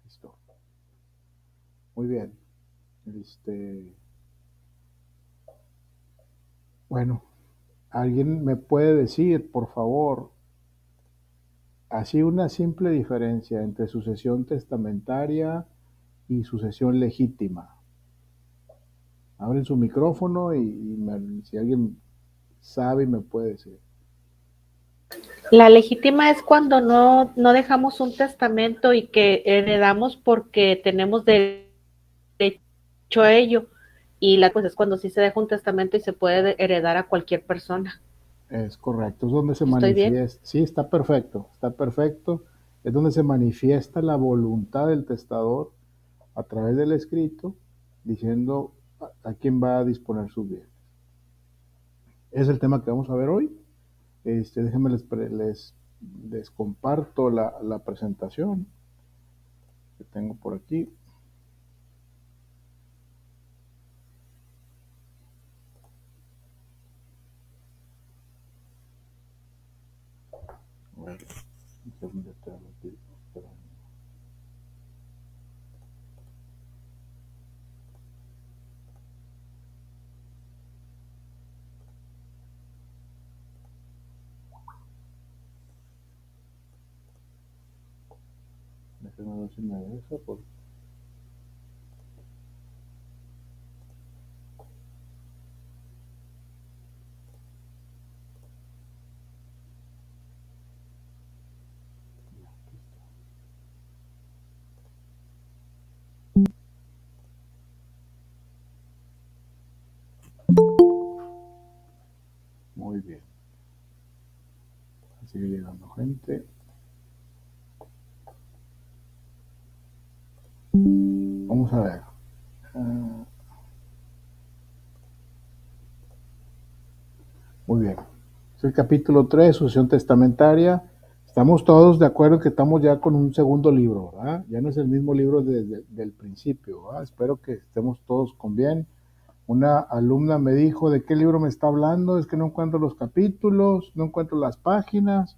Listo. Muy bien. Bueno, ¿alguien me puede decir, por favor, así una simple diferencia entre sucesión testamentaria y sucesión legítima? Abren su micrófono si alguien sabe me puede decir. La legítima es cuando no dejamos un testamento y que heredamos porque tenemos derecho a ello. Y la pues es cuando sí se deja un testamento y se puede heredar a cualquier persona. Es correcto, es donde se ¿Estoy bien? manifiesta. Sí, está perfecto, está perfecto. Es donde se manifiesta la voluntad del testador a través del escrito, diciendo a quién va a disponer sus bienes. Es el tema que vamos a ver hoy. Déjenme les comparto la presentación que tengo por aquí. A ver, déjenme traerlo aquí. Déjenme ver si me deja. Muy bien. Sigue llegando gente. Vamos a ver. Muy bien. Es el capítulo 3, sucesión testamentaria. Estamos todos de acuerdo que estamos ya con un segundo libro, ¿verdad? Ya no es el mismo libro desde el principio, ¿verdad? Espero que estemos todos con bien. Una alumna me dijo, ¿de qué libro me está hablando? Es que no encuentro los capítulos, no encuentro las páginas,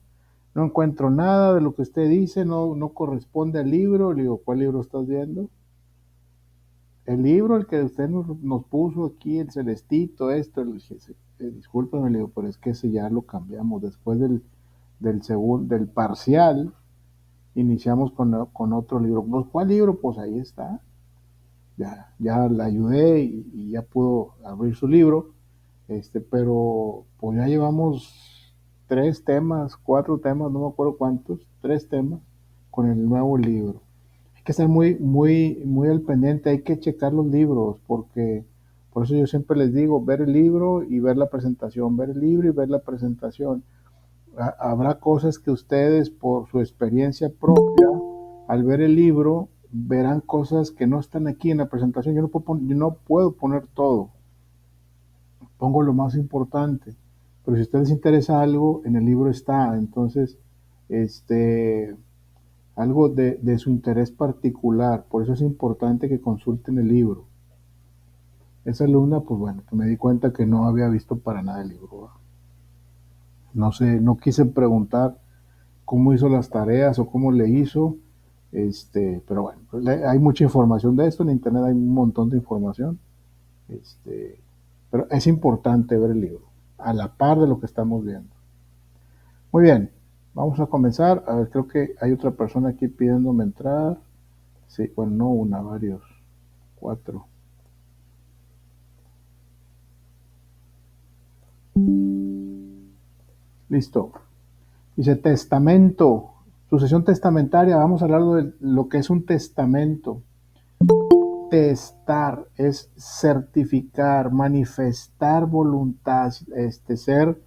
no encuentro nada de lo que usted dice, no corresponde al libro. Le digo, ¿cuál libro estás viendo? El libro, el que usted nos puso aquí, el celestito, esto. Le dije, discúlpame, le digo, pero es que ese ya lo cambiamos. Después del parcial, iniciamos con otro libro. Pues, ¿cuál libro? Pues ahí está. Ya la ayudé y ya pudo abrir su libro. Pero pues ya llevamos 3 temas, 4 temas, no me acuerdo cuántos, 3 temas con el nuevo libro. Hay que estar muy al pendiente, hay que checar los libros, porque por eso yo siempre les digo, ver el libro y ver la presentación, ver el libro y ver la presentación. Habrá cosas que ustedes, por su experiencia propia, al ver el libro, verán cosas que no están aquí en la presentación. Yo no puedo poner todo, pongo lo más importante, pero si a ustedes les interesa algo, en el libro está. Entonces, algo de su interés particular, por eso es importante que consulten el libro. Esa alumna, pues bueno, me di cuenta que no había visto para nada el libro, ¿verdad? No sé, no quise preguntar cómo hizo las tareas o cómo le hizo, pero bueno, pues hay mucha información de esto, en internet hay un montón de información, pero es importante ver el libro, a la par de lo que estamos viendo. Muy bien, vamos a comenzar. A ver, creo que hay otra persona aquí pidiéndome entrar. Sí, bueno, no una, varios. 4. Listo. Dice testamento, sucesión testamentaria. Vamos a hablar de lo que es un testamento. Testar es certificar, manifestar voluntad, ser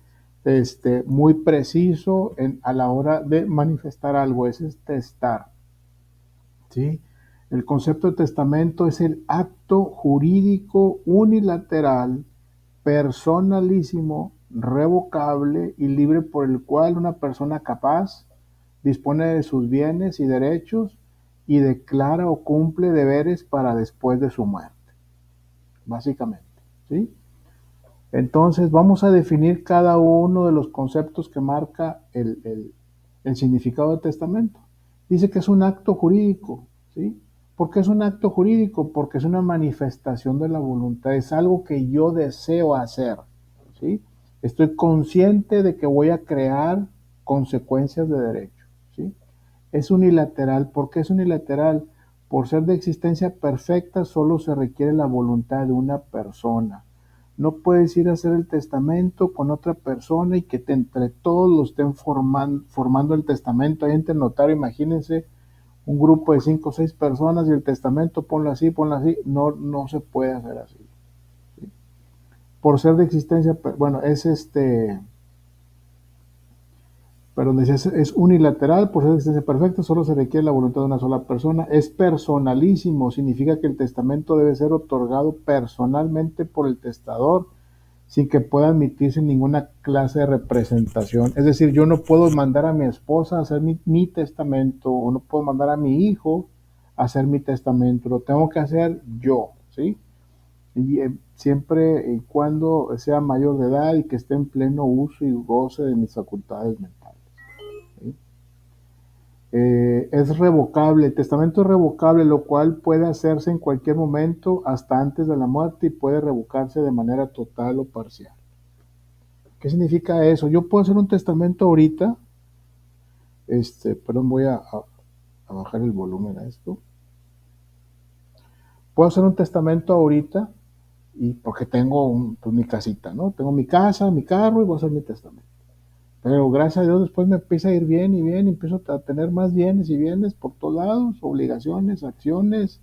muy preciso a la hora de manifestar algo. Ese es testar. ¿Sí? El concepto de testamento es el acto jurídico unilateral, personalísimo, revocable y libre por el cual una persona capaz dispone de sus bienes y derechos y declara o cumple deberes para después de su muerte, básicamente. ¿Sí? Entonces vamos a definir cada uno de los conceptos que marca el significado del testamento. Dice que es un acto jurídico. ¿sí? ¿Por qué es un acto jurídico? Porque es una manifestación de la voluntad, es algo que yo deseo hacer, ¿sí? Estoy consciente de que voy a crear consecuencias de derecho, ¿sí? Es unilateral. ¿Por qué es unilateral? Por ser de existencia perfecta, solo se requiere la voluntad de una persona. No puedes ir a hacer el testamento con otra persona y que entre todos lo estén formando el testamento. Ahí entre el notario, imagínense un grupo de 5 o 6 personas y el testamento, ponlo así, ponlo así. No, no se puede hacer así. ¿Sí? Por ser de existencia, bueno, pero es unilateral, por ser de existencia perfecta, solo se requiere la voluntad de una sola persona. Es personalísimo, significa que el testamento debe ser otorgado personalmente por el testador sin que pueda admitirse ninguna clase de representación. Es decir, yo no puedo mandar a mi esposa a hacer mi testamento, o no puedo mandar a mi hijo a hacer mi testamento, lo tengo que hacer yo, ¿sí? Y siempre y cuando sea mayor de edad y que esté en pleno uso y goce de mis facultades mentales. ¿Sí? Es revocable, el testamento es revocable, lo cual puede hacerse en cualquier momento hasta antes de la muerte y puede revocarse de manera total o parcial. ¿Qué significa eso? Yo puedo hacer un testamento ahorita, perdón, voy a bajar el volumen a esto. Puedo hacer un testamento ahorita y porque tengo pues, mi casita, ¿no? Tengo mi casa, mi carro y voy a hacer mi testamento. Pero gracias a Dios después me empieza a ir bien y bien, y empiezo a tener más bienes y bienes por todos lados, obligaciones, acciones,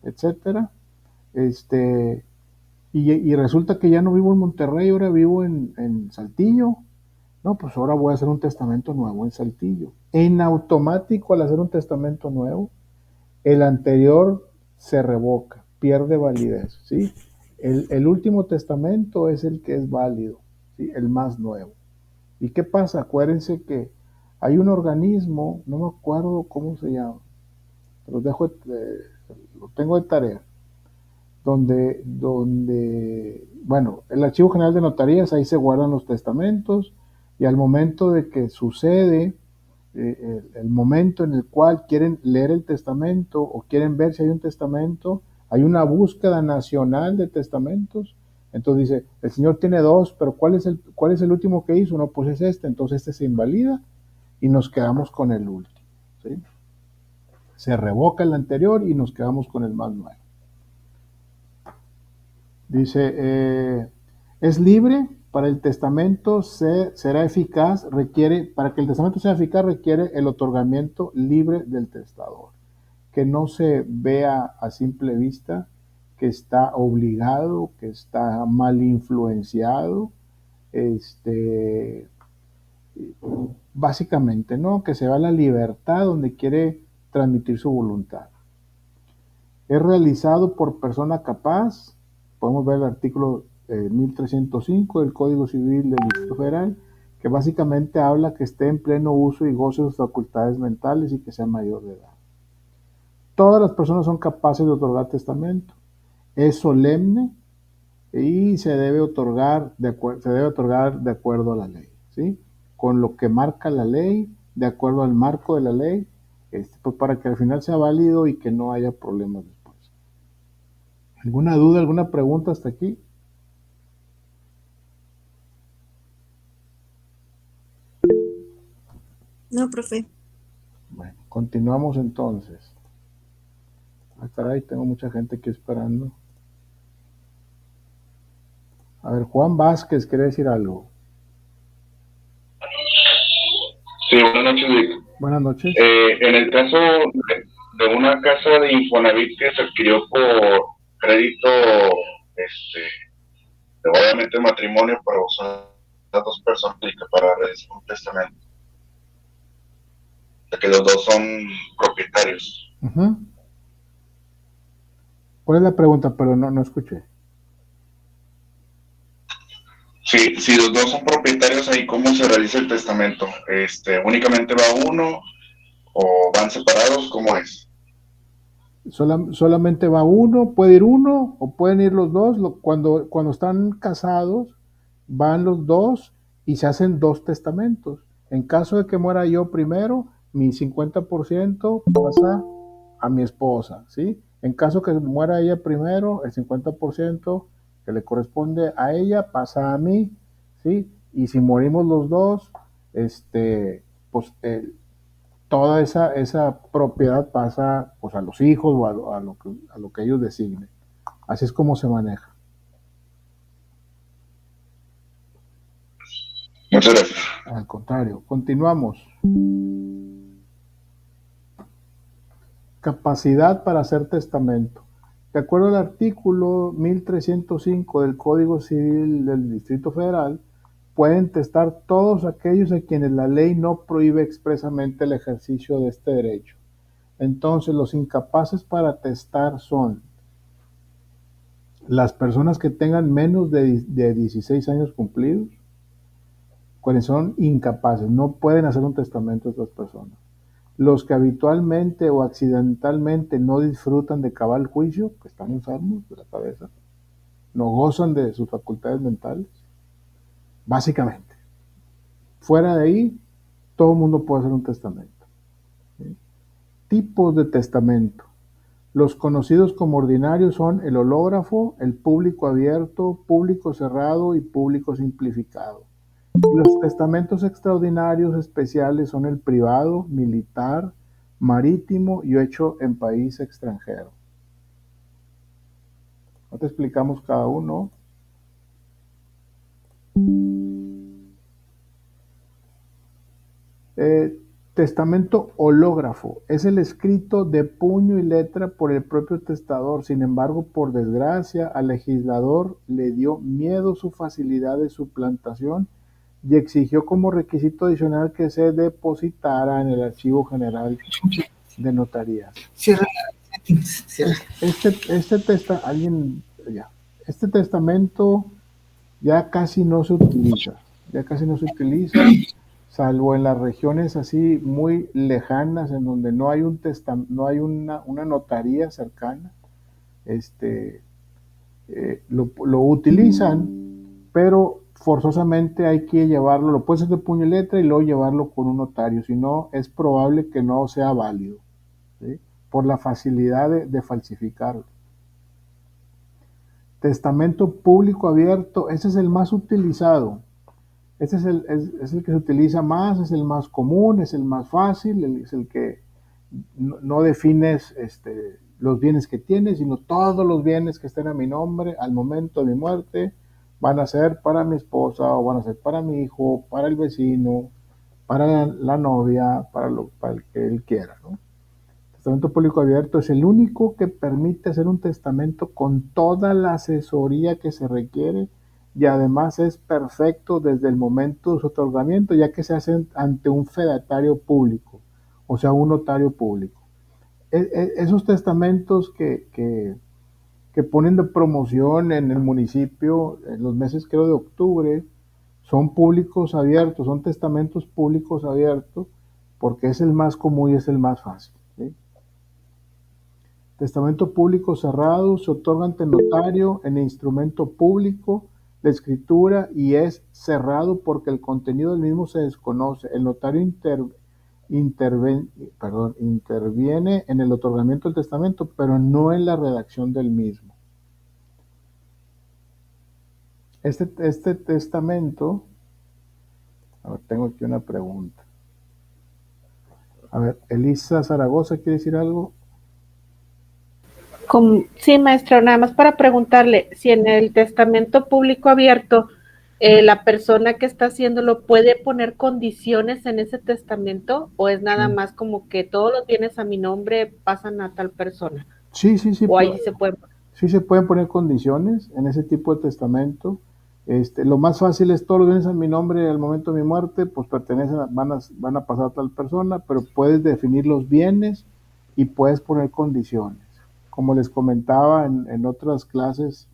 etcétera. Y resulta que ya no vivo en Monterrey, ahora vivo en Saltillo. No, pues ahora voy a hacer un testamento nuevo en Saltillo. En automático, al hacer un testamento nuevo, el anterior se revoca, pierde validez, ¿sí? El último testamento es el que es válido, ¿sí? El más nuevo. ¿Y qué pasa? Acuérdense que hay un organismo, no me acuerdo cómo se llama, lo tengo de tarea, bueno, el Archivo General de Notarías, ahí se guardan los testamentos y al momento de que sucede, el momento en el cual quieren leer el testamento o quieren ver si hay un testamento, hay una búsqueda nacional de testamentos. Entonces dice, el señor tiene dos, pero cuál es el último que hizo? No, pues es este, entonces este se invalida y nos quedamos con el último, ¿sí? Se revoca el anterior y nos quedamos con el más nuevo. Dice, es libre para el testamento será eficaz, para que el testamento sea eficaz requiere el otorgamiento libre del testador, que no se vea a simple vista que está obligado, que está mal influenciado, básicamente, ¿no? Que se va a la libertad donde quiere transmitir su voluntad. Es realizado por persona capaz, podemos ver el artículo 1305 del Código Civil del Distrito Federal, que básicamente habla que esté en pleno uso y goce de sus facultades mentales y que sea mayor de edad. Todas las personas son capaces de otorgar testamento. Es solemne y se debe otorgar de acuerdo a la ley, ¿sí? Con lo que marca la ley, de acuerdo al marco de la ley, pues para que al final sea válido y que no haya problemas después. ¿Alguna duda, alguna pregunta hasta aquí? No, profe. Bueno, continuamos entonces. Ah, caray, tengo mucha gente aquí esperando. A ver, Juan Vázquez, ¿quiere decir algo? Sí, buenas noches, Vic. Buenas noches. En el caso de una casa de Infonavit que se adquirió por crédito, obviamente matrimonio, para usar las dos personas y que para realizar un testamento, ya que los dos son propietarios. Uh-huh. ¿Cuál es la pregunta? Pero no escuché. Sí, si los dos son propietarios, ahí cómo se realiza el testamento, únicamente va uno o van separados, ¿cómo es? Solamente va uno, puede ir uno o pueden ir los dos. Cuando están casados, van los dos y se hacen dos testamentos. En caso de que muera yo primero, mi 50% pasa a mi esposa, ¿sí? En caso que muera ella primero, el 50% que le corresponde a ella pasa a mí, ¿sí? Y si morimos los dos, pues toda esa propiedad pasa pues, a los hijos o a lo que ellos designen. Así es como se maneja. Muchas gracias. Al contrario, continuamos. Capacidad para hacer testamento. De acuerdo al artículo 1305 del Código Civil del Distrito Federal, pueden testar todos aquellos a quienes la ley no prohíbe expresamente el ejercicio de este derecho. Entonces, los incapaces para testar son las personas que tengan menos de 16 años cumplidos, quienes son incapaces, no pueden hacer un testamento estas personas. Los que habitualmente o accidentalmente no disfrutan de cabal juicio, que están enfermos de la cabeza, no gozan de sus facultades mentales, básicamente. Fuera de ahí, todo el mundo puede hacer un testamento. ¿Sí? Tipos de testamento. Los conocidos como ordinarios son el hológrafo, el público abierto, público cerrado y público simplificado. Los testamentos extraordinarios especiales son el privado, militar, marítimo y hecho en país extranjero. ¿No te explicamos cada uno? Testamento hológrafo es el escrito de puño y letra por el propio testador. Sin embargo, por desgracia, al legislador le dio miedo su facilidad de suplantación y exigió como requisito adicional que se depositara en el Archivo General de Notarías. Este testamento ya casi no se utiliza, salvo en las regiones así muy lejanas en donde no hay una notaría cercana. Lo utilizan, pero forzosamente hay que llevarlo, lo puedes hacer de puño y letra y luego llevarlo con un notario, si no es probable que no sea válido, ¿sí? Por la facilidad de falsificarlo. Testamento público abierto, ese es el más utilizado, ese es el que se utiliza más, es el más común, es el más fácil, es el que no defines los bienes que tienes, sino todos los bienes que estén a mi nombre al momento de mi muerte van a ser para mi esposa o van a ser para mi hijo, para el vecino, para la novia, para el que él quiera, ¿no? Testamento público abierto es el único que permite hacer un testamento con toda la asesoría que se requiere y además es perfecto desde el momento de su otorgamiento, ya que se hace ante un fedatario público, o sea, un notario público. Esos testamentos que ponen de promoción en el municipio en los meses, creo, de octubre, son públicos abiertos, son testamentos públicos abiertos, porque es el más común y es el más fácil, ¿sí? Testamento público cerrado se otorga ante notario en instrumento público de escritura y es cerrado porque el contenido del mismo se desconoce. El notario interviene en el otorgamiento del testamento, pero no en la redacción del mismo. Este testamento, a ver, tengo aquí una pregunta. A ver, Elisa Zaragoza, ¿quiere decir algo? Sí, maestro, nada más para preguntarle si en el testamento público abierto la persona que está haciéndolo puede poner condiciones en ese testamento o es nada más como que todos los bienes a mi nombre pasan a tal persona. Sí. O ahí se pueden poner. Sí se pueden poner condiciones en ese tipo de testamento. Lo más fácil es todos los bienes a mi nombre al momento de mi muerte, pues van a pasar a tal persona, pero puedes definir los bienes y puedes poner condiciones. Como les comentaba en otras clases,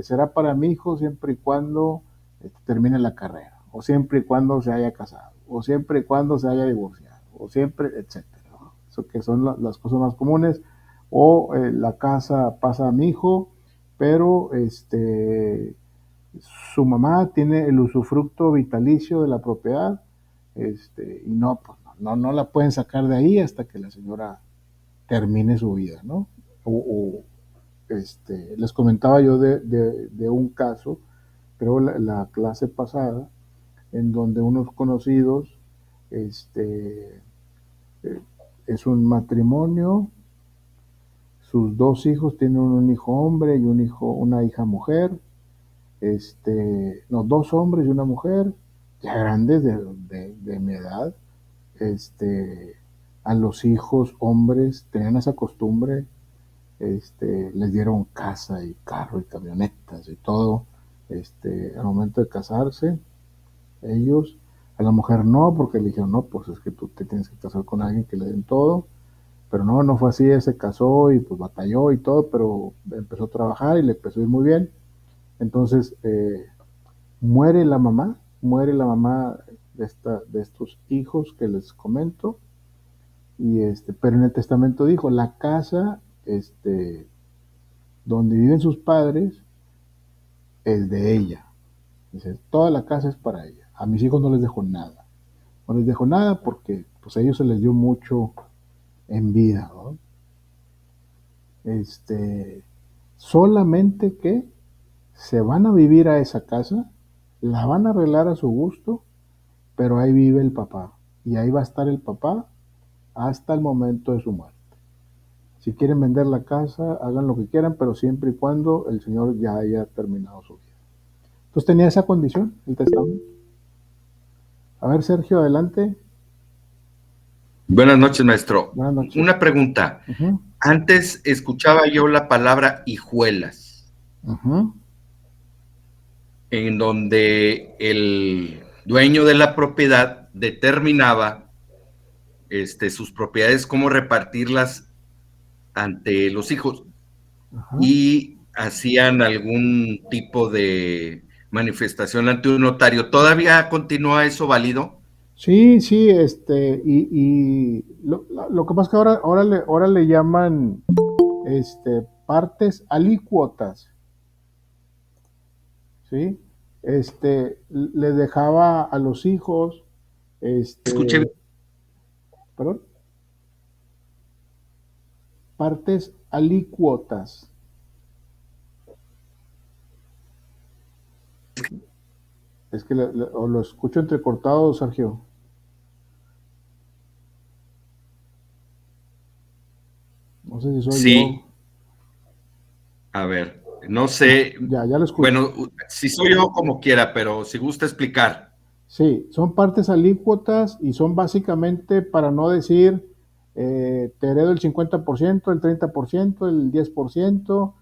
será para mi hijo siempre y cuando termine la carrera, o siempre y cuando se haya casado, o siempre y cuando se haya divorciado, o siempre, etcétera, ¿no? Eso que son las cosas más comunes. O la casa pasa a mi hijo, pero su mamá tiene el usufructo vitalicio de la propiedad, y no la pueden sacar de ahí hasta que la señora termine su vida, ¿no? Les comentaba yo de un caso, creo la clase pasada, en donde unos conocidos, es un matrimonio, sus dos hijos tienen un hijo hombre y una hija mujer, no, dos hombres y una mujer, ya grandes de mi edad. A los hijos hombres tenían esa costumbre, les dieron casa y carro y camionetas y todo, al momento de casarse, ellos, a la mujer no, porque le dijeron, no, pues es que tú te tienes que casar con alguien que le den todo, pero no fue así, se casó y pues batalló y todo, pero empezó a trabajar y le empezó a ir muy bien. Entonces, muere la mamá de estos hijos que les comento, y pero en el testamento dijo, la casa, donde viven sus padres, es de ella. Dice, toda la casa es para ella. A mis hijos no les dejo nada. No les dejo nada porque pues a ellos se les dio mucho en vida, ¿no? Solamente que se van a vivir a esa casa, la van a arreglar a su gusto, pero ahí vive el papá. Y ahí va a estar el papá hasta el momento de su muerte. Si quieren vender la casa, hagan lo que quieran, pero siempre y cuando el señor ya haya terminado su vida. Entonces tenía esa condición, el testamento. A ver, Sergio, adelante. Buenas noches, maestro. Buenas noches. Una pregunta. Antes escuchaba yo la palabra hijuelas, en donde el dueño de la propiedad determinaba sus propiedades, cómo repartirlas ante los hijos, y hacían algún tipo de manifestación ante un notario. ¿Todavía continúa eso válido? Sí, y lo que pasa es que ahora le llaman partes alícuotas, ¿sí? Le dejaba a los hijos, Escuché. ¿Perdón? Partes alícuotas. Es que lo escucho entrecortado, Sergio. No sé si soy yo. A ver, no sé. Ya lo escucho. Bueno, si soy yo como quiera, pero si gusta explicar. Sí, son partes alícuotas y son básicamente, para no decir, te heredo el 50%, el 30%, el 10%,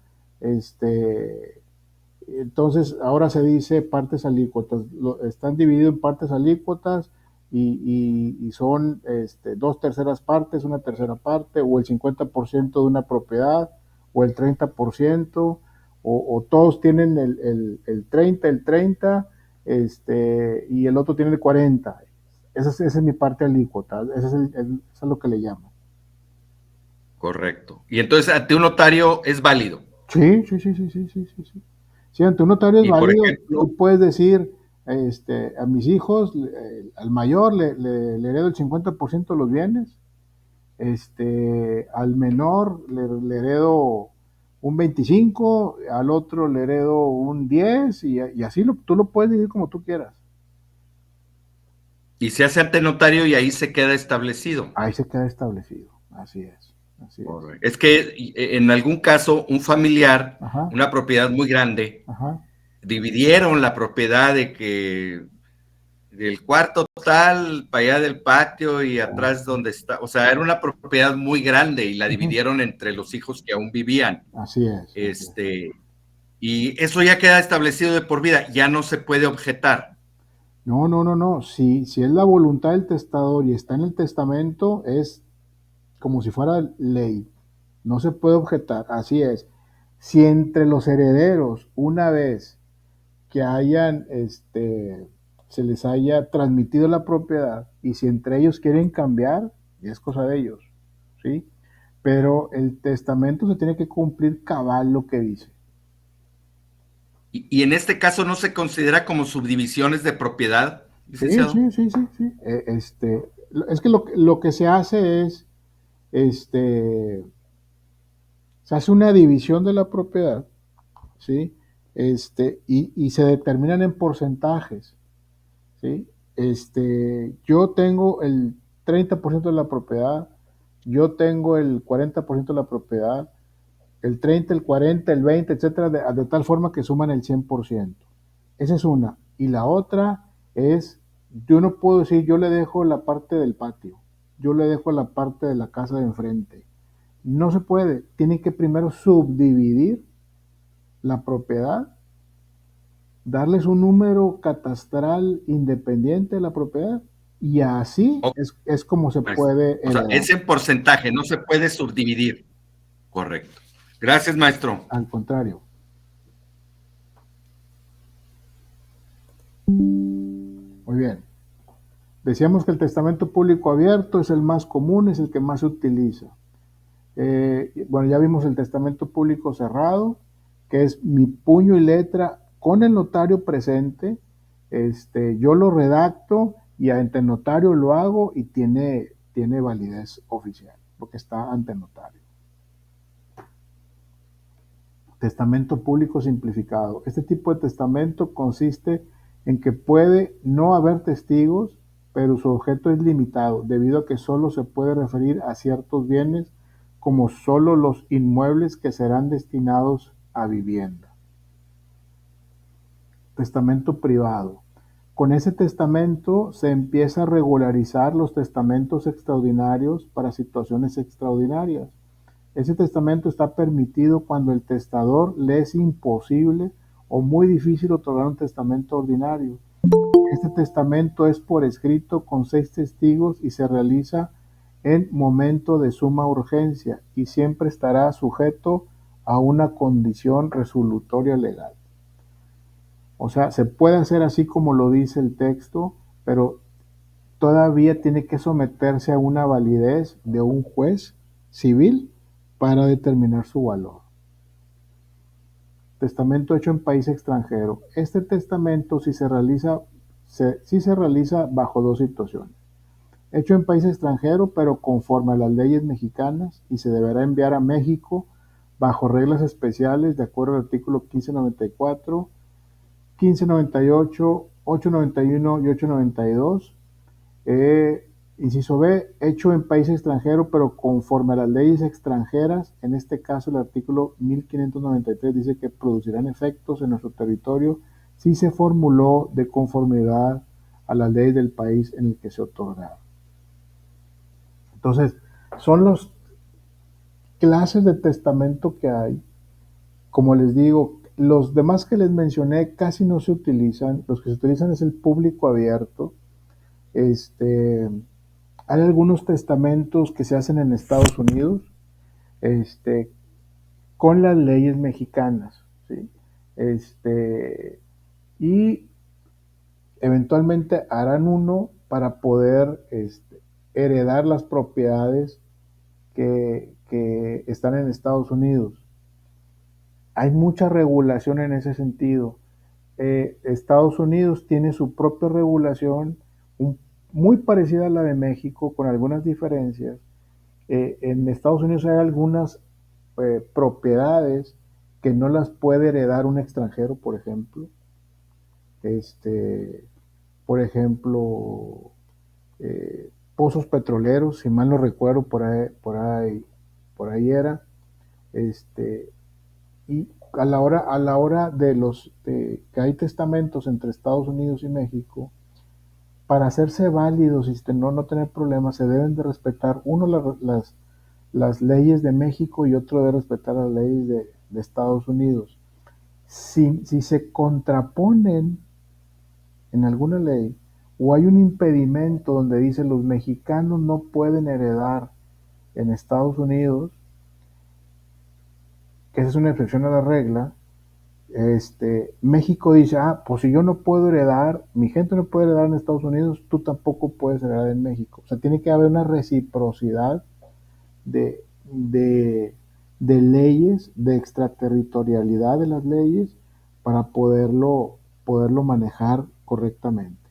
entonces ahora se dice partes alícuotas. Están divididos en partes alícuotas y son 2/3 partes, una tercera parte, o el 50% de una propiedad, o el 30%, o todos tienen el 30, y el otro tiene el 40. Esa es mi parte alícuota, eso es lo que le llamo. Correcto. Y entonces ante un notario es válido. Sí. Sí, ante un notario es válido. Por ejemplo, tú puedes decir, a mis hijos, al mayor le heredo el 50% de los bienes, al menor le heredo un 25%, al otro le heredo un 10%, y así tú lo puedes decir como tú quieras. Y se hace ante notario y ahí se queda establecido. Ahí se queda establecido, así es. Es que en algún caso un familiar, una propiedad muy grande, dividieron la propiedad del cuarto total para allá del patio y atrás donde está, o sea, era una propiedad muy grande y la dividieron entre los hijos que aún vivían. Así es. Y eso ya queda establecido de por vida, ya no se puede objetar. No. Si es la voluntad del testador y está en el testamento, es como si fuera ley. No se puede objetar, así es. Si entre los herederos, una vez que se les haya transmitido la propiedad, y si entre ellos quieren cambiar, es cosa de ellos, ¿sí? Pero el testamento se tiene que cumplir cabal lo que dice. Y en este caso no se considera como subdivisiones de propiedad, licenciado. Sí. Es que lo que se hace es, se hace una división de la propiedad, ¿sí? Y se determinan en porcentajes, ¿sí? Yo tengo el 30% de la propiedad, yo tengo el 40% de la propiedad, el 30, el 40, el 20, etcétera, de tal forma que suman el 100%. Esa es una. Y la otra es, yo no puedo decir, yo le dejo la parte del patio, yo le dejo la parte de la casa de enfrente. No se puede. Tienen que primero subdividir la propiedad, darles un número catastral independiente de la propiedad, y así Ok, es como se puede o sea, heredar. es en porcentaje, no se puede subdividir. Correcto. Gracias, maestro. Al contrario. Muy bien. Decíamos que el testamento público abierto es el más común, es el que más se utiliza. Bueno, ya vimos el testamento público cerrado, que es mi puño y letra con el notario presente. Yo lo redacto y ante el notario lo hago y tiene validez oficial, porque está ante el notario. Testamento público simplificado. Este tipo de testamento consiste en que puede no haber testigos, pero su objeto es limitado, debido a que solo se puede referir a ciertos bienes, como solo los inmuebles que serán destinados a vivienda. Testamento privado. Con ese testamento se empieza a regularizar los testamentos extraordinarios para situaciones extraordinarias. Ese testamento está permitido cuando el testador le es imposible o muy difícil otorgar un testamento ordinario. Este testamento es por escrito con 6 testigos y se realiza en momento de suma urgencia y siempre estará sujeto a una condición resolutoria legal. O sea, se puede hacer así como lo dice el texto, pero todavía tiene que someterse a una validez de un juez civil para determinar su valor. Testamento hecho en país extranjero. Este testamento sí se realiza bajo 2 situaciones. Hecho en país extranjero, pero conforme a las leyes mexicanas, y se deberá enviar a México bajo reglas especiales de acuerdo al artículo 1594, 1598, 891 y 892. Inciso B, hecho en país extranjero, pero conforme a las leyes extranjeras. En este caso, el artículo 1593 dice que producirán efectos en nuestro territorio si se formuló de conformidad a las leyes del país en el que se otorga. Entonces, son las clases de testamento que hay. Como les digo, los demás que les mencioné casi no se utilizan. Los que se utilizan es el público abierto. Hay algunos testamentos que se hacen en Estados Unidos, con las leyes mexicanas, ¿sí? Y eventualmente harán uno para poder heredar las propiedades que están en Estados Unidos. Hay mucha regulación en ese sentido. Estados Unidos tiene su propia regulación, muy parecida a la de México, con algunas diferencias. En Estados Unidos hay algunas propiedades que no las puede heredar un extranjero, por ejemplo. Por ejemplo, pozos petroleros, si mal no recuerdo, por ahí era. Y a la hora de que hay testamentos entre Estados Unidos y México, para hacerse válidos y no tener problemas, se deben de respetar, uno, las leyes de México, y otro debe respetar las leyes de Estados Unidos. Si se contraponen en alguna ley, o hay un impedimento donde dice los mexicanos no pueden heredar en Estados Unidos, que esa es una excepción a la regla, México dice, pues si yo no puedo heredar, mi gente no puede heredar en Estados Unidos, tú tampoco puedes heredar en México. O sea, tiene que haber una reciprocidad de, de, de leyes, de extraterritorialidad de las leyes, para poderlo manejar correctamente.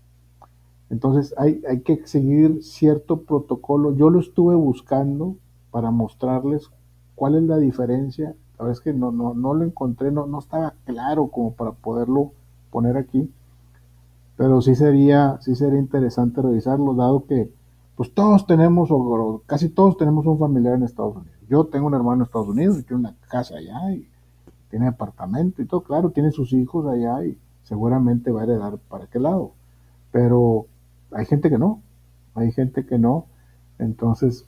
Entonces hay que seguir cierto protocolo. Yo lo estuve buscando para mostrarles cuál es la diferencia. La verdad es que no lo encontré, no estaba claro como para poderlo poner aquí, pero sí sería interesante revisarlo, dado que pues todos tenemos, o casi todos tenemos un familiar en Estados Unidos. Yo tengo un hermano en Estados Unidos y tiene una casa allá y tiene apartamento y todo, claro, tiene sus hijos allá y seguramente va a heredar para aquel lado. Pero hay gente que no, hay gente que no. Entonces,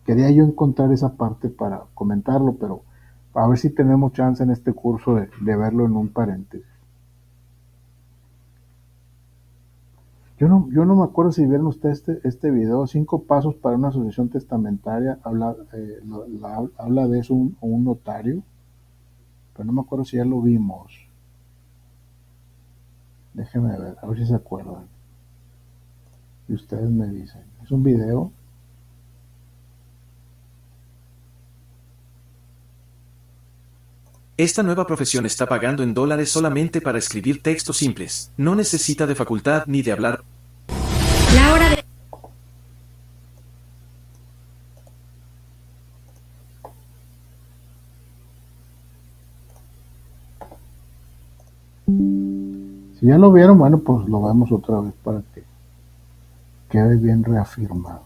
quería yo encontrar esa parte para comentarlo, pero a ver si tenemos chance en este curso de verlo en un paréntesis. Yo no me acuerdo si vieron ustedes este video, 5 pasos para una sucesión testamentaria, habla de eso un notario, pero no me acuerdo si ya lo vimos. Déjenme ver, a ver si se acuerdan. Y ustedes me dicen. Es un video. Esta nueva profesión está pagando en dólares solamente para escribir textos simples. No necesita de facultad ni de hablar. La hora de... Si ya lo vieron, bueno, pues lo vemos otra vez para que quede bien reafirmado.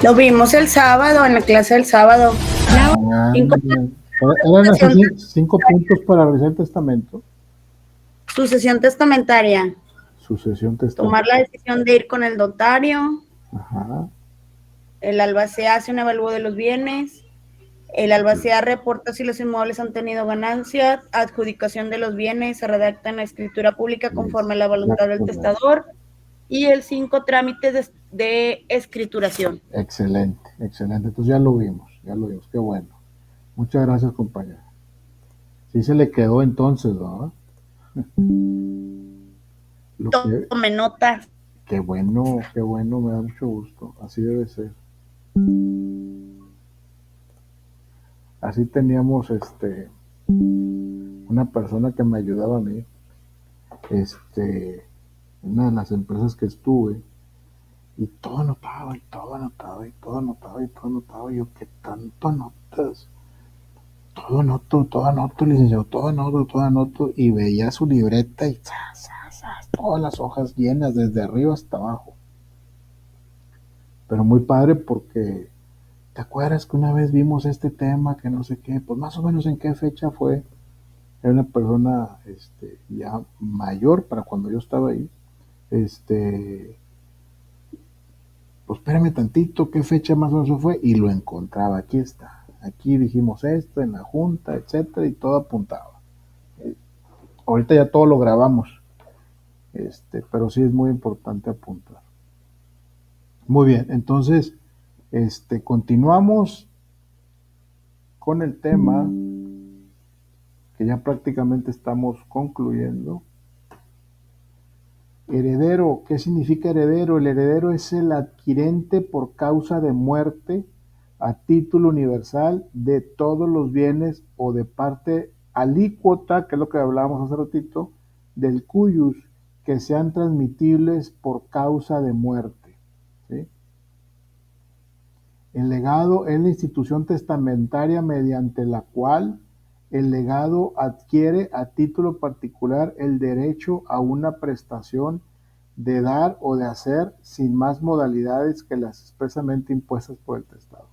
Lo vimos el sábado, en la clase del sábado. Ah, Cinco- bien. Eran así 5 puntos para realizar el testamento. Sucesión testamentaria. Sucesión testamentaria. Tomar la decisión de ir con el notario. Ajá. El albacea hace un evalúo de los bienes. El albacea reporta si los inmuebles han tenido ganancias. Adjudicación de los bienes. Se redacta en la escritura pública conforme a la voluntad del testador. Y el 5, trámites de escrituración. Excelente, excelente. Entonces ya lo vimos, qué bueno. Muchas gracias, compañera. Sí se le quedó entonces, ¿no? Tome nota. Qué bueno, me da mucho gusto. Así debe ser. Así teníamos una persona que me ayudaba a mí. Una de las empresas que estuve, y todo anotaba, y todo anotaba, y todo anotaba, y todo anotaba. Y yo, ¿qué tanto anotas? Todo anoto, licenciado, todo anoto. Y veía su libreta y todas las hojas llenas, desde arriba hasta abajo. Pero muy padre porque, ¿te acuerdas que una vez vimos este tema, que no sé qué? Pues más o menos en qué fecha fue. Era una persona ya mayor para cuando yo estaba ahí. Pues espérame tantito, ¿qué fecha más o menos fue? Y lo encontraba, aquí está. Aquí dijimos esto en la junta, etcétera, y todo apuntaba. Ahorita ya todo lo grabamos, pero sí es muy importante apuntar. Muy bien, entonces, continuamos con el tema que ya prácticamente estamos concluyendo. Heredero, ¿qué significa heredero? El heredero es el adquirente por causa de muerte a título universal de todos los bienes o de parte alícuota, que es lo que hablábamos hace ratito, del cuyus, que sean transmitibles por causa de muerte. ¿Sí? El legado es la institución testamentaria mediante la cual el legado adquiere a título particular el derecho a una prestación de dar o de hacer sin más modalidades que las expresamente impuestas por el testador.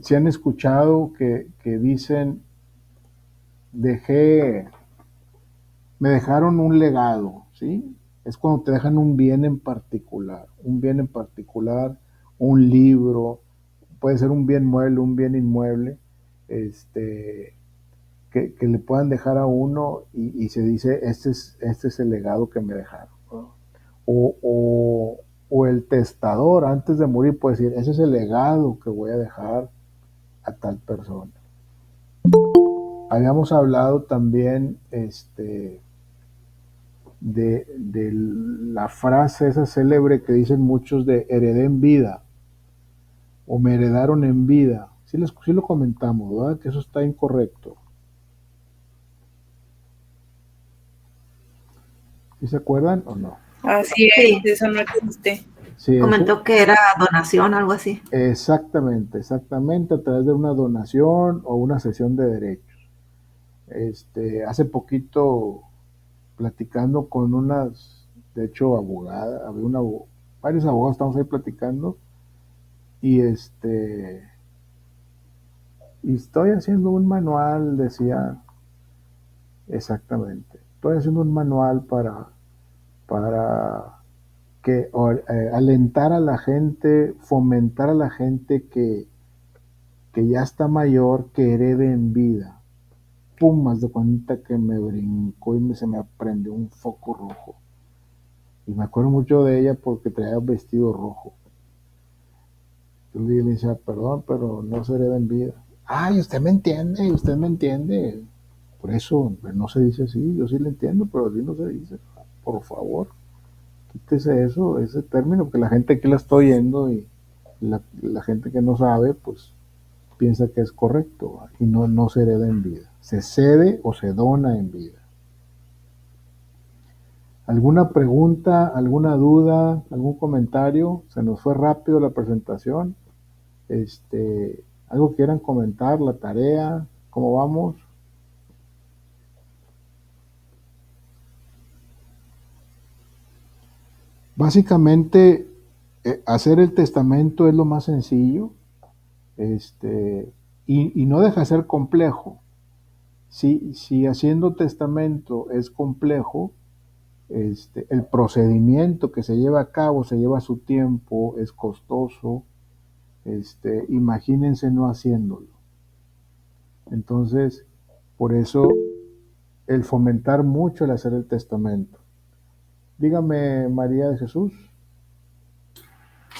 Si han escuchado que dicen, me dejaron un legado, ¿sí? Es cuando te dejan un bien en particular, un libro, puede ser un bien mueble, un bien inmueble, que le puedan dejar a uno y se dice, este es el legado que me dejaron. O el testador antes de morir puede decir, ese es el legado que voy a dejar a tal persona. Habíamos hablado también de la frase esa célebre que dicen muchos de heredé en vida. o me heredaron en vida. Sí lo comentamos, ¿verdad? Que eso está incorrecto. ¿Sí se acuerdan o no? Así es, Sí. eso no existe. Sí, Comentó que era donación, algo así. exactamente, a través de una donación o una cesión de derechos. Hace poquito, platicando con unas, de hecho, abogadas, varios abogados estamos ahí platicando, y y estoy haciendo un manual, decía, exactamente, estoy haciendo un manual para alentar a la gente, fomentar a la gente que ya está mayor, que herede en vida. Pum, más de cuenta que me brincó y se me prendió un foco rojo. Y me acuerdo mucho de ella porque traía vestido rojo. Yo le decía, perdón, pero no se hereda en vida. Ay, usted me entiende. Por eso no se dice así, yo sí le entiendo, pero así no se dice. Por favor, quítese eso, ese término, que la gente aquí la está oyendo y la gente que no sabe, pues piensa que es correcto, y no se hereda en vida. Se cede o se dona en vida. ¿Alguna pregunta, alguna duda, algún comentario? Se nos fue rápido la presentación. ¿Algo quieran comentar? ¿La tarea? ¿Cómo vamos? Básicamente, hacer el testamento es lo más sencillo, y no deja de ser complejo. Si haciendo testamento es complejo, el procedimiento que se lleva a cabo se lleva su tiempo, es costoso, imagínense no haciéndolo. Entonces, por eso el fomentar mucho el hacer el testamento. Dígame, María de Jesús.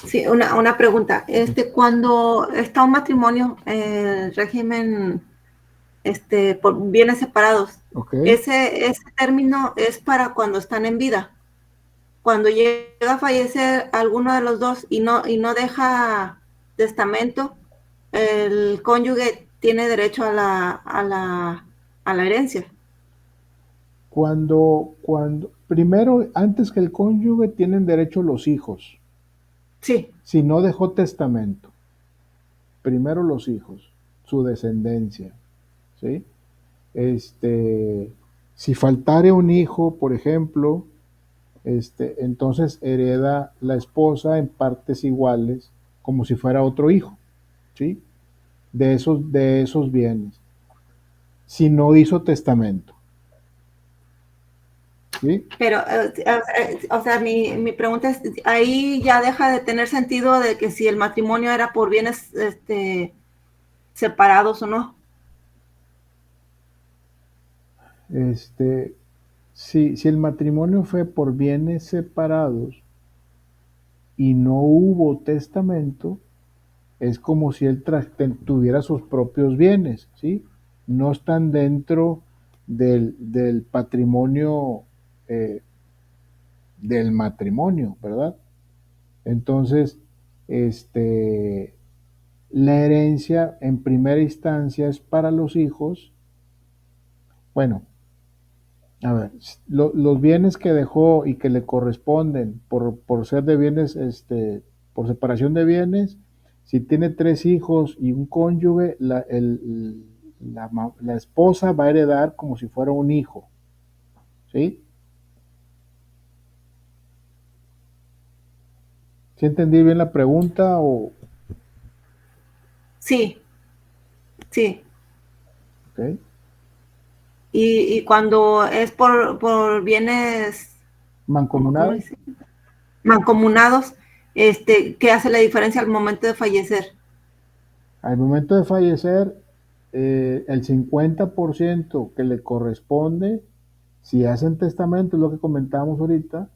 Sí, una pregunta. Cuando está un matrimonio, régimen, por bienes separados, Okay. ese término es para cuando están en vida. Cuando llega a fallecer alguno de los dos y no deja testamento, el cónyuge tiene derecho a la herencia. Primero, antes que el cónyuge, tienen derecho los hijos. Sí. Si no dejó testamento, primero los hijos, su descendencia, ¿sí? Si faltare un hijo, por ejemplo, entonces hereda la esposa en partes iguales, como si fuera otro hijo, ¿sí? De esos bienes, si no hizo testamento. ¿Sí? Pero, o sea, mi pregunta es, ahí ya deja de tener sentido de que si el matrimonio era por bienes separados o no. Si el matrimonio fue por bienes separados y no hubo testamento, es como si él tuviera sus propios bienes, ¿sí? No están dentro del patrimonio del matrimonio, ¿verdad? Entonces, la herencia en primera instancia es para los hijos. Bueno, a ver, los bienes que dejó y que le corresponden por ser de bienes, por separación de bienes, si tiene 3 hijos y un cónyuge, la esposa va a heredar como si fuera un hijo, ¿sí? ¿Sí entendí bien la pregunta o...? Sí, sí. Okay. Y cuando es por bienes mancomunados, ¿qué hace la diferencia al momento de fallecer? Al momento de fallecer, el 50% que le corresponde, si hacen testamento, es lo que comentábamos ahorita,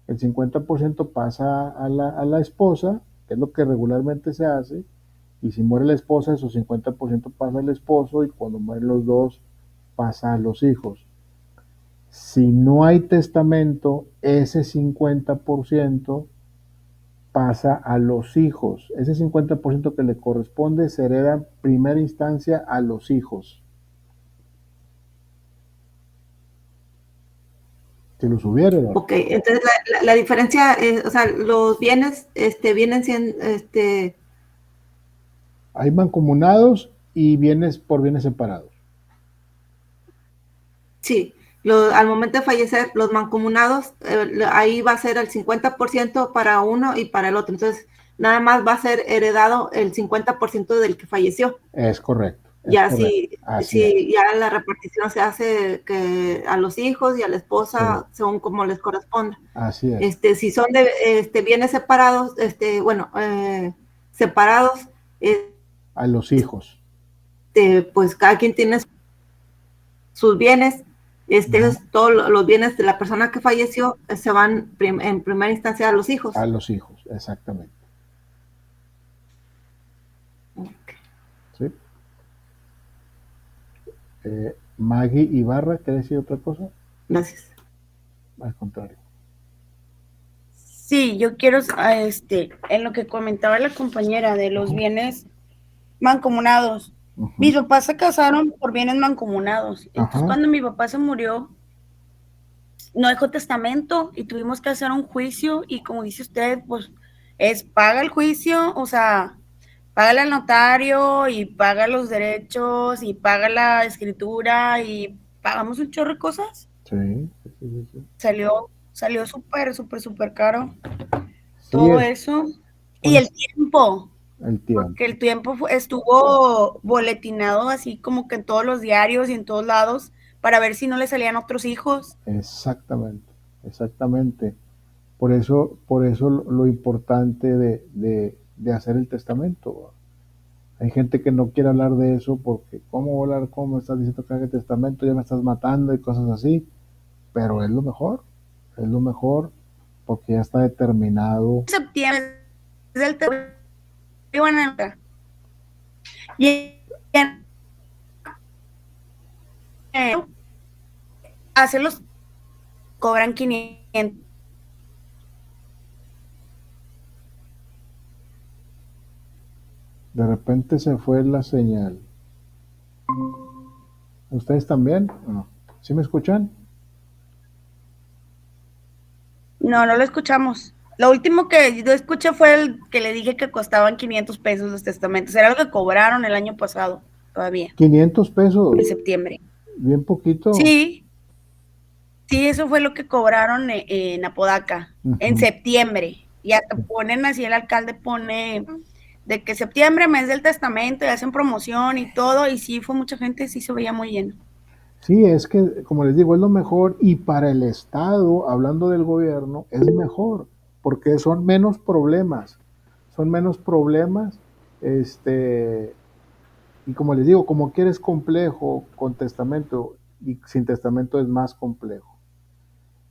el 50% pasa a la esposa, que es lo que regularmente se hace, y si muere la esposa, esos 50% pasa al esposo, y cuando mueren los dos, pasa a los hijos. Si no hay testamento, ese 50% pasa a los hijos. Ese 50% que le corresponde se hereda en primera instancia a los hijos. Si los hubiera, ¿verdad? Ok, entonces la diferencia es, o sea, los bienes vienen siendo, Hay mancomunados y bienes por bienes separados. sí, al momento de fallecer, los mancomunados, ahí va a ser el 50% para uno y para el otro. Entonces, nada más va a ser heredado el 50% del que falleció. Es correcto. Ya correcto. si ya la repartición se hace que a los hijos y a la esposa, Sí. según como les corresponda. Así es. Si son de bienes separados, separados, A los hijos. pues cada quien tiene sus bienes. Todos los bienes de la persona que falleció se van en primera instancia a los hijos. A los hijos, exactamente. ¿Sí? Maggie Ibarra, ¿quiere decir otra cosa? Gracias. Al contrario. Sí, yo quiero, en lo que comentaba la compañera de los bienes mancomunados. Mis papás se casaron por bienes mancomunados. Entonces, cuando mi papá se murió, no dejó testamento y tuvimos que hacer un juicio y como dice usted, pues paga el juicio, o sea, paga al notario y paga los derechos y paga la escritura y pagamos un chorro de cosas. Sí. Salió súper caro todo eso. Y el tiempo. Porque el tiempo estuvo boletinado así como que en todos los diarios y en todos lados para ver si no le salían otros hijos. Exactamente. Por eso lo importante de hacer el testamento. Hay gente que no quiere hablar de eso porque ¿cómo hablar? ¿Cómo estás diciendo que haga el testamento? Ya me estás matando y cosas así. Pero es lo mejor porque ya está determinado. Septiembre del y hacerlos cobran 500. De repente se fue la señal. ¿Ustedes también? No. ¿Sí me escuchan? No lo escuchamos. Lo último que yo escuché fue el que le dije que costaban 500 pesos los testamentos. Era lo que cobraron el año pasado, todavía. 500 pesos. En septiembre. Bien poquito. Sí, eso fue lo que cobraron en Apodaca, en septiembre. Y hasta ponen así, el alcalde pone de que septiembre, mes del testamento, y hacen promoción y todo. Y sí, fue mucha gente, sí se veía muy lleno. Sí, es que, como les digo, es lo mejor y para el Estado, hablando del gobierno, es mejor, porque son menos problemas, y como les digo, como quieres complejo con testamento y sin testamento es más complejo.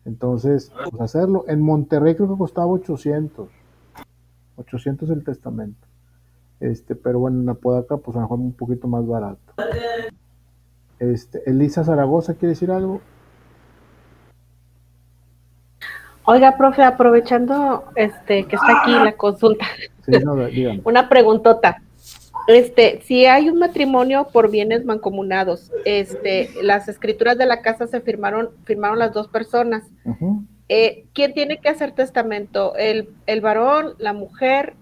Entonces, pues hacerlo. En Monterrey creo que costaba 800 el testamento. Pero bueno, en Apodaca pues a lo mejor un poquito más barato. Elisa Zaragoza, ¿quiere decir algo? Oiga, profe, aprovechando que está aquí la consulta, Sí, no, dígame. Una preguntota. Si hay un matrimonio por bienes mancomunados, las escrituras de la casa se firmaron las dos personas. ¿Quién tiene que hacer testamento? ¿El varón, la mujer,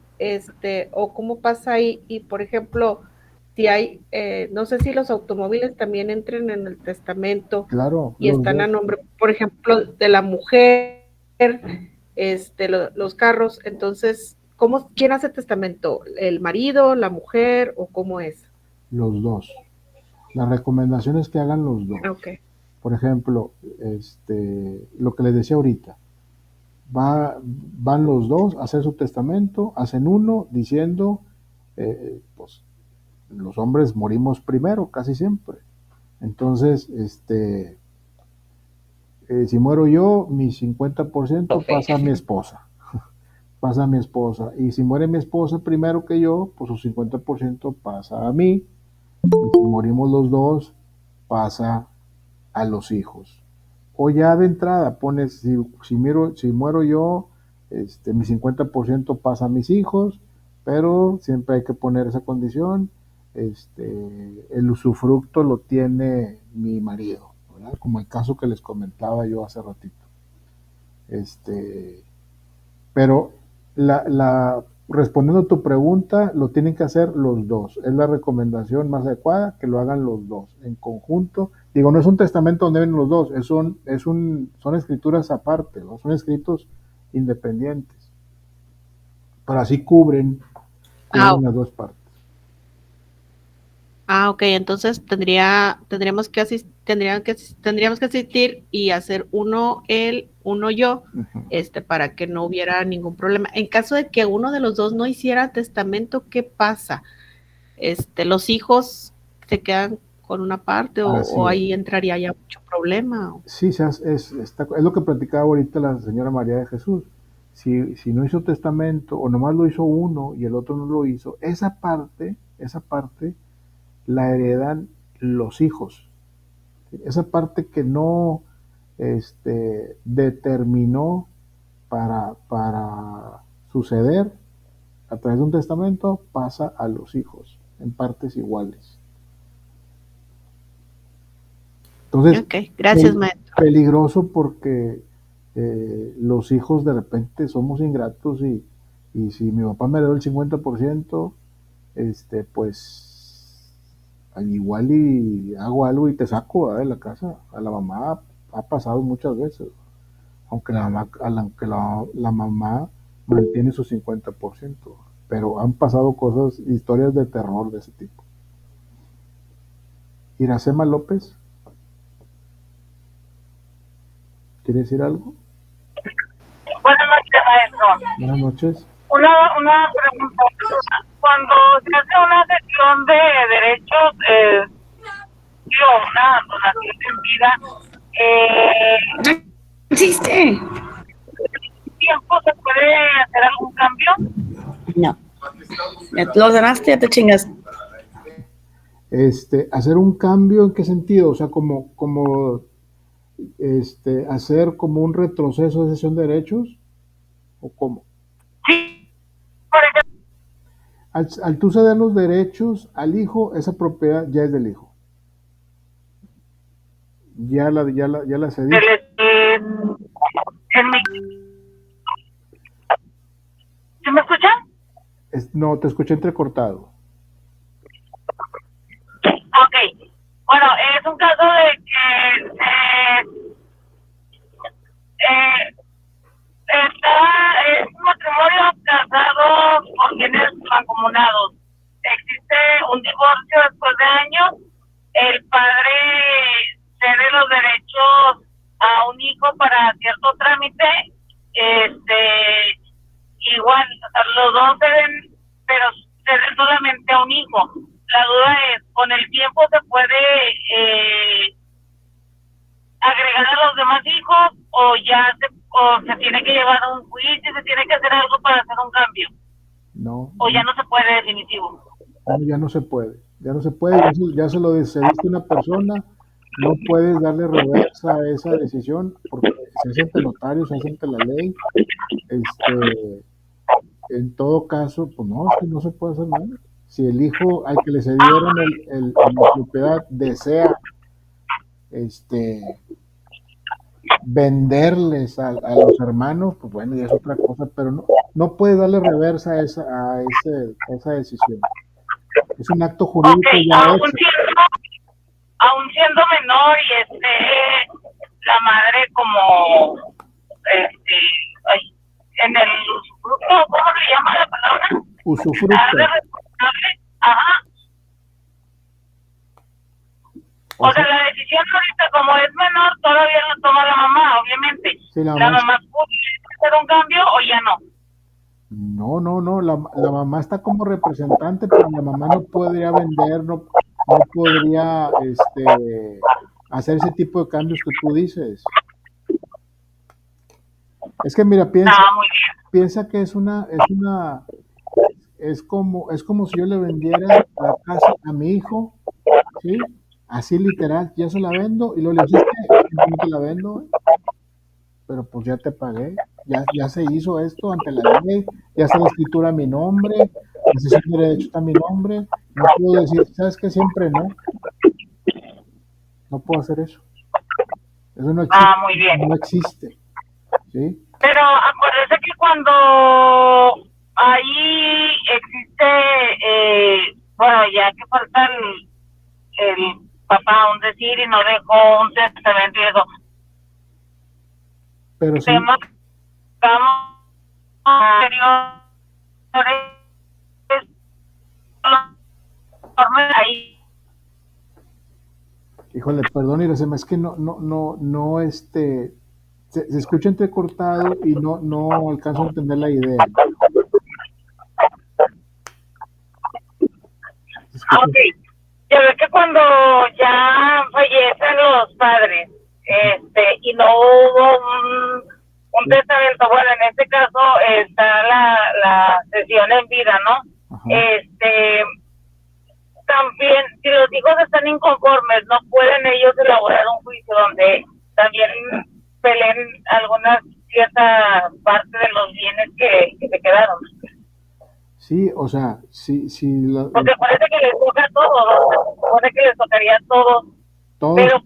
o cómo pasa ahí? Y por ejemplo, si hay, no sé si los automóviles también entren en el testamento. Claro. Y están a nombre, por ejemplo, de la mujer, los carros. Entonces, ¿quién hace testamento? ¿El marido, la mujer o cómo es? Los dos. La recomendación es que hagan los dos. Okay. Por ejemplo, lo que les decía ahorita, van los dos a hacer su testamento, hacen uno diciendo, pues los hombres morimos primero, casi siempre. Entonces, si muero yo, mi 50% pasa a mi esposa. Pasa a mi esposa. Y si muere mi esposa primero que yo, pues su 50% pasa a mí. Y si morimos los dos, pasa a los hijos. O ya de entrada pones, si muero yo, mi 50% pasa a mis hijos, pero siempre hay que poner esa condición, el usufructo lo tiene mi marido, ¿verdad? Como el caso que les comentaba yo hace ratito. Pero respondiendo a tu pregunta, lo tienen que hacer los dos. Es la recomendación más adecuada, que lo hagan los dos en conjunto. Digo, no es un testamento donde ven los dos, son escrituras aparte, ¿no? Son escritos independientes. Pero así cubren las dos partes. Ok, entonces tendríamos que asistir y hacer uno él, uno yo, para que no hubiera ningún problema. En caso de que uno de los dos no hiciera testamento, ¿qué pasa? Los hijos se quedan con una parte o ahí entraría ya mucho problema. Sí, es lo que platicaba ahorita la señora María de Jesús. Si no hizo testamento o nomás lo hizo uno y el otro no lo hizo, esa parte la heredan los hijos. Esa parte que no determinó para suceder a través de un testamento pasa a los hijos en partes iguales. Entonces, okay, gracias, maestro. Peligroso porque los hijos de repente somos ingratos y si mi papá me dio el 50%, pues al igual y hago algo y te saco de la casa. A la mamá ha pasado muchas veces, aunque la mamá mantiene su 50%, pero han pasado cosas, historias de terror de ese tipo. Iracema López, ¿quiere decir algo? Buenas noches, maestro. Buenas noches. Una pregunta. Cuando se hace una sesión de derechos, una donación en vida, ¿existe? ¿tiempo se puede hacer algún cambio? No. Ya lo donaste, ya te chingas. Hacer un cambio, ¿en qué sentido? O sea, como hacer como un retroceso de cesión de derechos, ¿o cómo? Sí, por ejemplo. Al tú ceder los derechos al hijo, esa propiedad ya es del hijo. Ya la cedí. ¿Sí me escuchan? No, te escuché entrecortado. Ok. Bueno, es un caso de que es un matrimonio casado por bienes mancomunados. Existe un divorcio después de años. El padre cede los derechos a un hijo para cierto trámite. Igual, los dos ceden, pero ceden solamente a un hijo. La duda es, ¿con el tiempo se puede agregar a los demás hijos o se tiene que llevar a un juicio, se tiene que hacer algo para hacer un cambio? No. ¿O ya no se puede definitivo? No, ya no se puede. Ya se lo decidiste a una persona, no puedes darle reversa a esa decisión porque se hace ante notario, se hace ante la ley. En todo caso, pues no, es que no se puede hacer nada. Si el hijo al que le cedieron la propiedad desea venderles a los hermanos, pues bueno, ya es otra cosa, pero no puede darle reversa a esa decisión. Es un acto jurídico ya hecho. Aún siendo menor y la madre como en el usufructo, ¿cómo le llama la palabra? Usufructo. Ajá. O sea, la decisión ahorita, como es menor, todavía la toma la mamá, obviamente. Sí, ¿La mamá puede hacer un cambio o ya no? No, la mamá está como representante, pero la mamá no podría vender, no podría hacer ese tipo de cambios que tú dices. Es que mira, piensa que es como si yo le vendiera la casa a mi hijo, ¿sí? Así literal, ya se la vendo y luego le dices que no te la vendo. pero pues ya te pagué, ya se hizo esto ante la ley, ya está la escritura a mi nombre, la cesión de derecho está a mi nombre, no puedo decir, ¿sabes qué? Siempre no puedo hacer eso. Eso no existe, Ah, muy bien. no existe, ¿sí? Pero acuérdese que cuando ahí existe, bueno, ya que falta el papá, un decir, y no dejó un testamento y eso, Pero sí, temas vamos anteriores, ahí. híjole, perdón, Iracema, es que se escucha entrecortado y no alcanzo a entender la idea. Se escucha- Ok, ya ve que cuando ya fallecen los padres, y no hubo un testamento, bueno, en este caso está la sesión en vida, ¿no? Ajá. También, si los hijos están inconformes, no pueden ellos elaborar un juicio donde también peleen alguna cierta parte de los bienes que se quedaron. Sí, o sea, sí, Porque parece que les toca todo, ¿no? Parece que les tocaría todo, todos, pero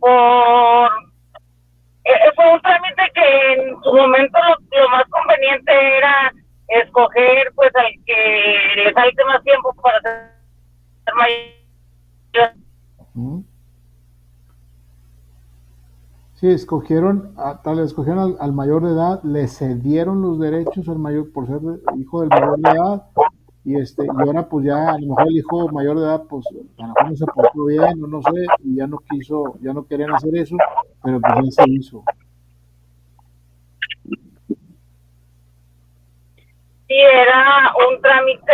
fue un trámite que en su momento lo más conveniente era escoger pues al que le falte más tiempo para ser mayor. ¿Mm? Sí, escogieron al mayor de edad, le cedieron los derechos al mayor por ser hijo del mayor de edad, y ahora pues ya a lo mejor el hijo mayor de edad pues a lo mejor no se portó bien o no sé, y ya no querían hacer eso, pero pues ya se hizo. Sí, era un trámite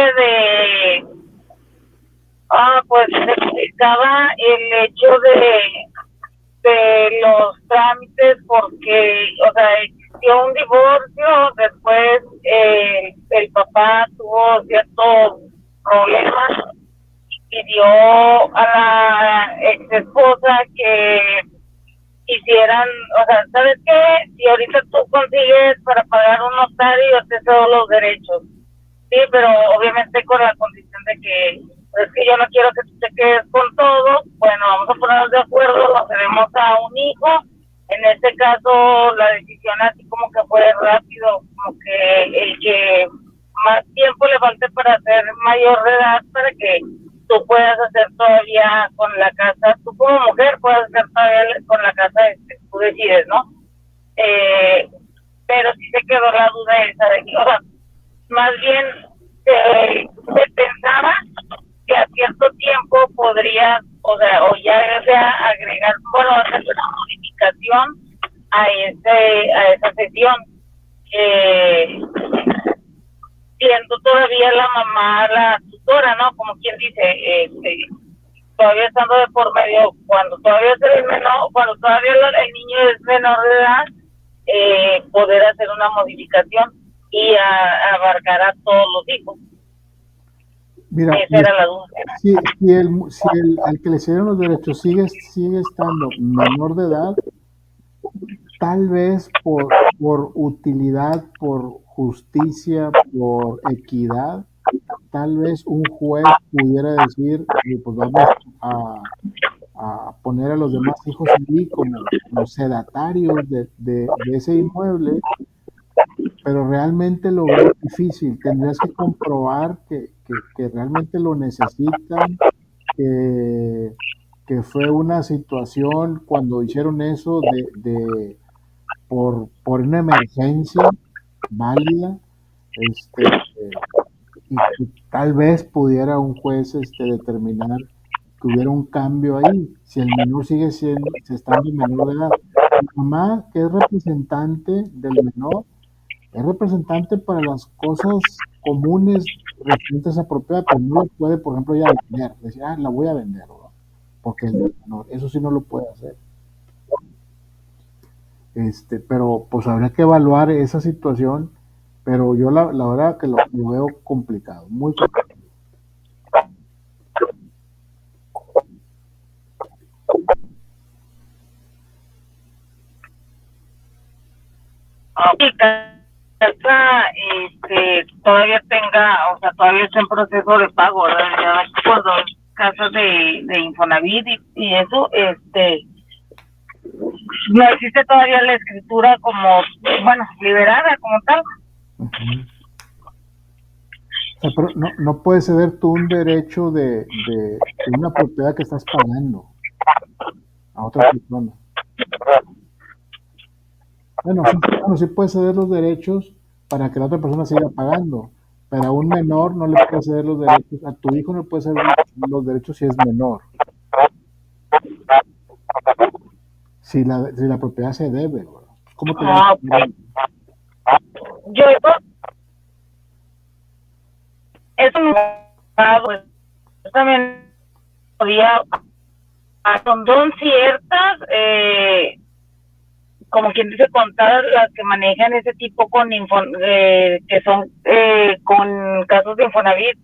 pues se explicaba el hecho de los trámites porque, o sea, existió un divorcio, después el papá tuvo ciertos problemas y pidió a la ex esposa que hicieran, o sea, ¿sabes qué? Si ahorita tú consigues para pagar un notario, yo te cedo los derechos. Sí, pero obviamente con la condición de que es que yo no quiero que tú te quedes con todo. Bueno, vamos a ponernos de acuerdo, lo cedemos a un hijo. En este caso, la decisión así como que fue rápido, como que el que más tiempo le falte para ser mayor de edad, para que tú puedas hacer todavía con la casa, tú como mujer puedas hacer todavía con la casa, tú decides, ¿no? Pero sí se quedó la duda esa de que, o sea, más bien se pensaba que a cierto tiempo podría, o sea, o ya sea agregar, bueno, hacer una modificación a esa sesión, siendo todavía la mamá la tutora, ¿no? Como quien dice, todavía estando de por medio, cuando todavía es menor, cuando todavía el niño es menor de edad, poder hacer una modificación y abarcar a todos los hijos. Mira, Esa era la duda. si al que le cedieron los derechos sigue estando menor de edad, tal vez por utilidad, por justicia, por equidad, tal vez un juez pudiera decir, pues vamos a poner a los demás hijos allí como sedatarios de ese inmueble, pero realmente lo veo difícil. Tendrías que comprobar que realmente lo necesitan, que fue una situación cuando hicieron eso por una emergencia válida, y que tal vez pudiera un juez determinar que hubiera un cambio ahí, si el menor sigue estando menor de edad. Mi mamá, que es representante del menor, es representante para las cosas comunes referentes a propiedad, pero no lo puede, por ejemplo, ya vender, decir, la voy a vender, ¿no? Porque no, eso sí no lo puede hacer. Pero pues habría que evaluar esa situación, pero yo la verdad que lo veo complicado, muy complicado. Y casa, todavía tenga, o sea, todavía está en proceso de pago, ¿verdad? Ya por dos casas de Infonavit y eso, no existe todavía la escritura como, bueno, liberada como tal. Ujú. O sea, pero no puedes ceder tú un derecho de una propiedad que estás pagando a otra persona. Bueno, sí puedes ceder los derechos para que la otra persona siga pagando, pero a un menor no le puedes ceder los derechos, a tu hijo no le puedes ceder los derechos si es menor, si la propiedad se debe, ¿verdad? ¿Cómo te vas a Okay. Yo eso pues, también podía son ciertas como quien dice contar las que manejan ese tipo que son con casos de Infonavit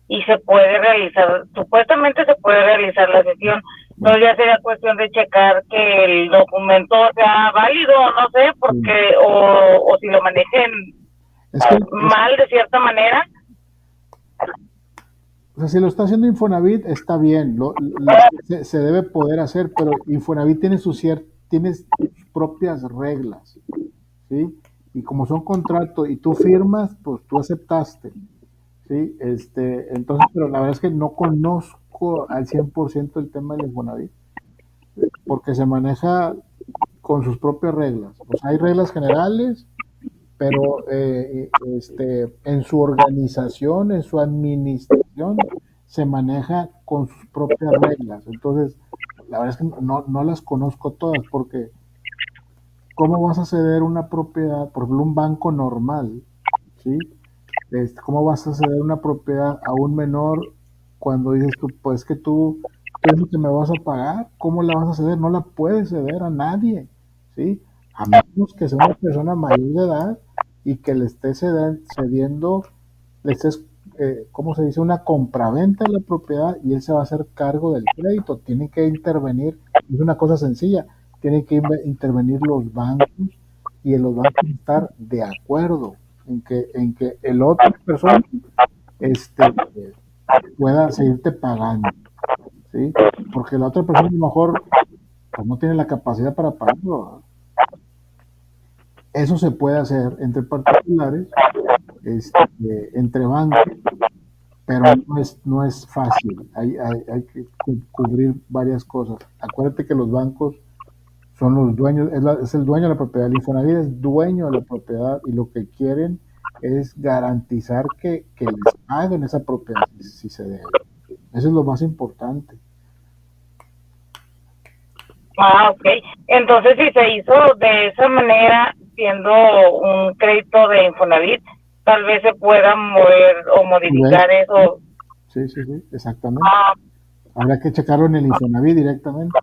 y se puede realizar, supuestamente se puede realizar la sesión. Entonces ya sería cuestión de checar que el documento sea válido, no sé, porque o si lo manejen mal de cierta manera. O sea, si lo está haciendo Infonavit, está bien, se debe poder hacer, pero Infonavit tiene tiene sus propias reglas, ¿sí? Y como son contratos y tú firmas, pues tú aceptaste, ¿sí? Entonces, pero la verdad es que no conozco al 100% el tema del Infonavit, porque se maneja con sus propias reglas. O sea, hay reglas generales, pero en su organización, en su administración, se maneja con sus propias reglas. Entonces, la verdad es que no las conozco todas, porque ¿cómo vas a ceder una propiedad, por ejemplo, un banco normal, ¿sí? ¿Cómo vas a ceder una propiedad a un menor cuando dices tú, pues que tú es lo que me vas a pagar? ¿Cómo la vas a ceder? No la puedes ceder a nadie, ¿sí? A menos que sea una persona mayor de edad y que le estés cediendo, le estés, ¿cómo se dice? Una compraventa de la propiedad y él se va a hacer cargo del crédito. Tiene que intervenir, es una cosa sencilla, tienen que intervenir los bancos y los bancos estar de acuerdo en que el otra persona pueda seguirte pagando, ¿sí? Porque la otra persona a lo mejor pues, no tiene la capacidad para pagarlo, ¿verdad? Eso se puede hacer entre particulares, entre bancos, pero no es fácil. Hay que cubrir varias cosas. Acuérdate que los bancos son los dueños, es el dueño de la propiedad. El Infonavit es dueño de la propiedad y lo que quieren es garantizar que les paguen esa propiedad si se debe. Eso es lo más importante. Ok. Entonces, si se hizo de esa manera, siendo un crédito de Infonavit, tal vez se pueda mover o modificar eso. Sí, exactamente. Habrá que checarlo en el Infonavit directamente.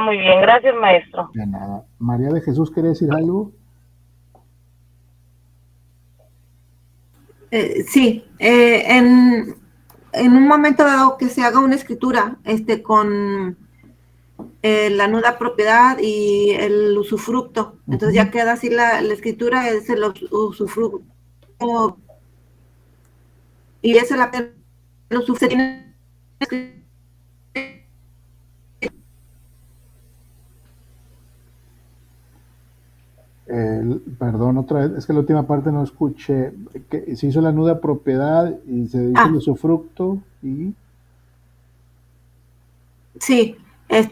Muy bien, gracias, maestro. De nada. María de Jesús, ¿quiere decir algo? Sí, en un momento dado que se haga una escritura con la nuda propiedad y el usufructo, entonces ya queda así la escritura, es el usufructo y esa el usufructo tiene perdón, otra vez, es que la última parte no escuché. Que se hizo la nuda propiedad y se dice el usufructo y... Sí,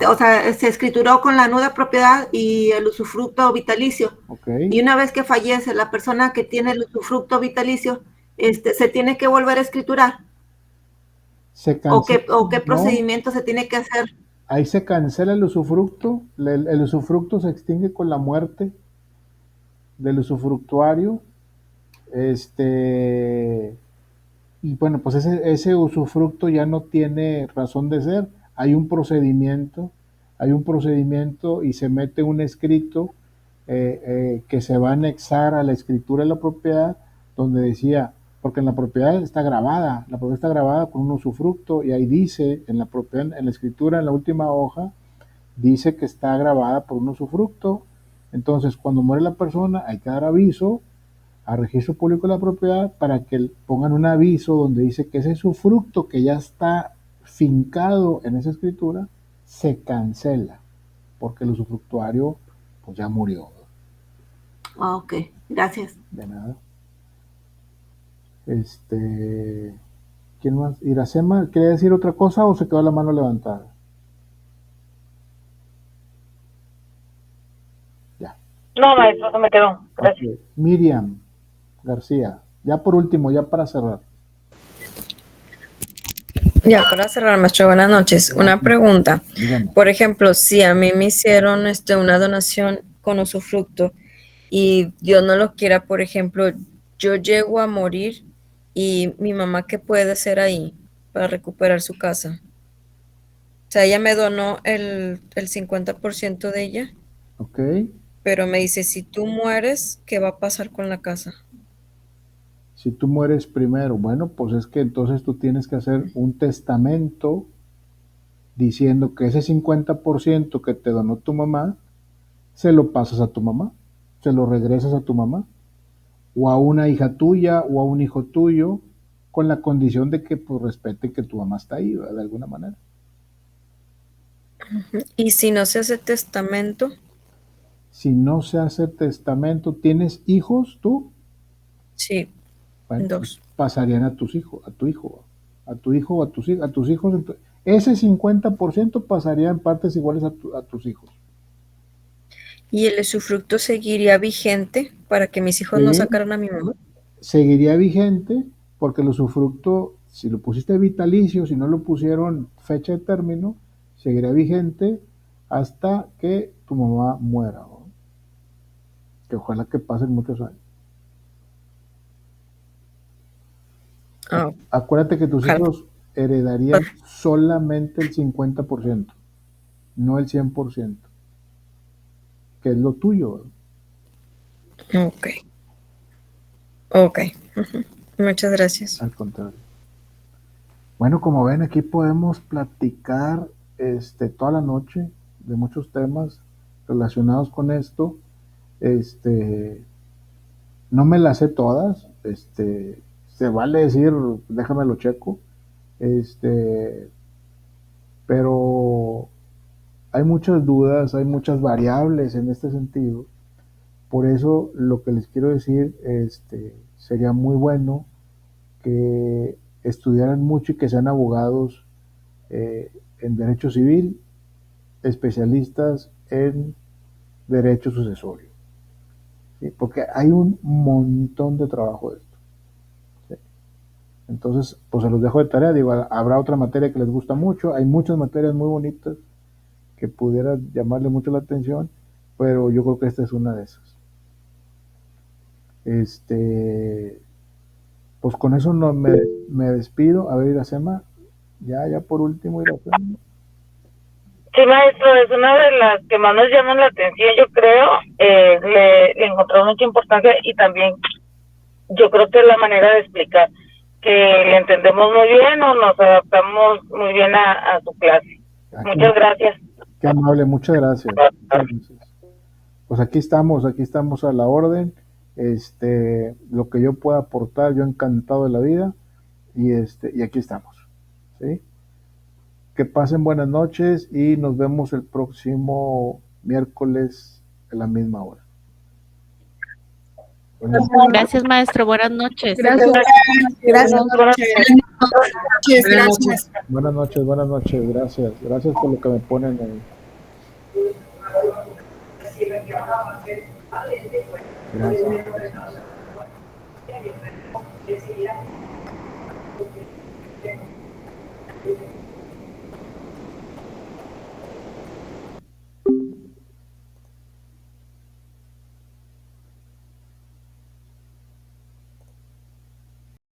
o sea, se escrituró con la nuda propiedad y el usufructo vitalicio. Okay. Y una vez que fallece la persona que tiene el usufructo vitalicio, se tiene que volver a escriturar. ¿O qué procedimiento se tiene que hacer? Ahí se cancela el usufructo. El usufructo se extingue con la muerte del usufructuario. Y bueno, pues ese usufructo ya no tiene razón de ser. Hay un procedimiento y se mete un escrito que se va a anexar a la escritura de la propiedad, donde decía, porque en la propiedad está grabada con un usufructo y ahí dice, en la propiedad, en la escritura, en la última hoja, dice que está grabada por un usufructo Entonces, cuando muere la persona, hay que dar aviso al registro público de la propiedad para que pongan un aviso donde dice que ese usufructo que ya está fincado en esa escritura se cancela, porque el usufructuario pues ya murió. Ok, gracias. De nada. ¿Quién más? Iracema, ¿quiere decir otra cosa o se quedó la mano levantada? Ya. No, maestro, se me quedó. Gracias. Okay. Miriam García, ya por último, ya para cerrar. Ya, para cerrar, maestro, buenas noches. Una pregunta. Dígame. Por ejemplo, si a mí me hicieron una donación con usufructo y Dios no lo quiera, por ejemplo, yo llego a morir y mi mamá, ¿qué puede hacer ahí para recuperar su casa? O sea, ella me donó el 50% de ella, Ok. pero me dice, si tú mueres, ¿qué va a pasar con la casa? Si tú mueres primero, bueno, pues es que entonces tú tienes que hacer un testamento diciendo que ese 50% que te donó tu mamá, se lo pasas a tu mamá, se lo regresas a tu mamá, o a una hija tuya, o a un hijo tuyo, con la condición de que pues respete que tu mamá está ahí, ¿verdad? De alguna manera. Y si no se hace testamento, Si no se hace testamento, ¿tienes hijos tú? sí, Bueno, dos. pasarían a tus hijos, a tu hijo o a tus hijos. Ese 50% pasaría en partes iguales a tus hijos. ¿Y el usufructo seguiría vigente para que mis hijos no Sí. sacaran a mi mamá? Seguiría vigente porque el usufructo, si lo pusiste vitalicio, si no lo pusieron fecha de término, seguiría vigente hasta que tu mamá muera, ¿no? Que ojalá que pasen muchos años. Acuérdate que tus hijos heredarían solamente el 50%, no el 100%, que es lo tuyo. Ok. Ok. Muchas gracias. Al contrario. Bueno, como ven, aquí podemos platicar toda la noche de muchos temas relacionados con esto. No me las sé todas. Se vale decir, déjame lo checo. Pero hay muchas dudas, hay muchas variables en este sentido. Por eso lo que les quiero decir, sería muy bueno que estudiaran mucho y que sean abogados en derecho civil, especialistas en derecho sucesorio, ¿sí? Porque hay un montón de trabajo de esto, ¿sí? Entonces, pues se los dejo de tarea. Digo, habrá otra materia que les gusta mucho, hay muchas materias muy bonitas que pudiera llamarle mucho la atención, pero yo creo que esta es una de esas. Pues con eso no me despido. A ver, Iracema, ya por último, Iracema. Sí, maestro, es una de las que más nos llaman la atención, yo creo. Le encontramos mucha importancia y también yo creo que es la manera de explicar, que le entendemos muy bien o nos adaptamos muy bien a su clase. Muchas gracias. Qué amable, muchas gracias. Pues aquí estamos a la orden. Lo que yo pueda aportar, yo encantado de la vida, y aquí estamos, ¿sí? Que pasen buenas noches y nos vemos el próximo miércoles a la misma hora. Gracias, maestro. Buenas noches. Gracias. Buenas noches. Gracias por lo que me ponen ahí. Gracias.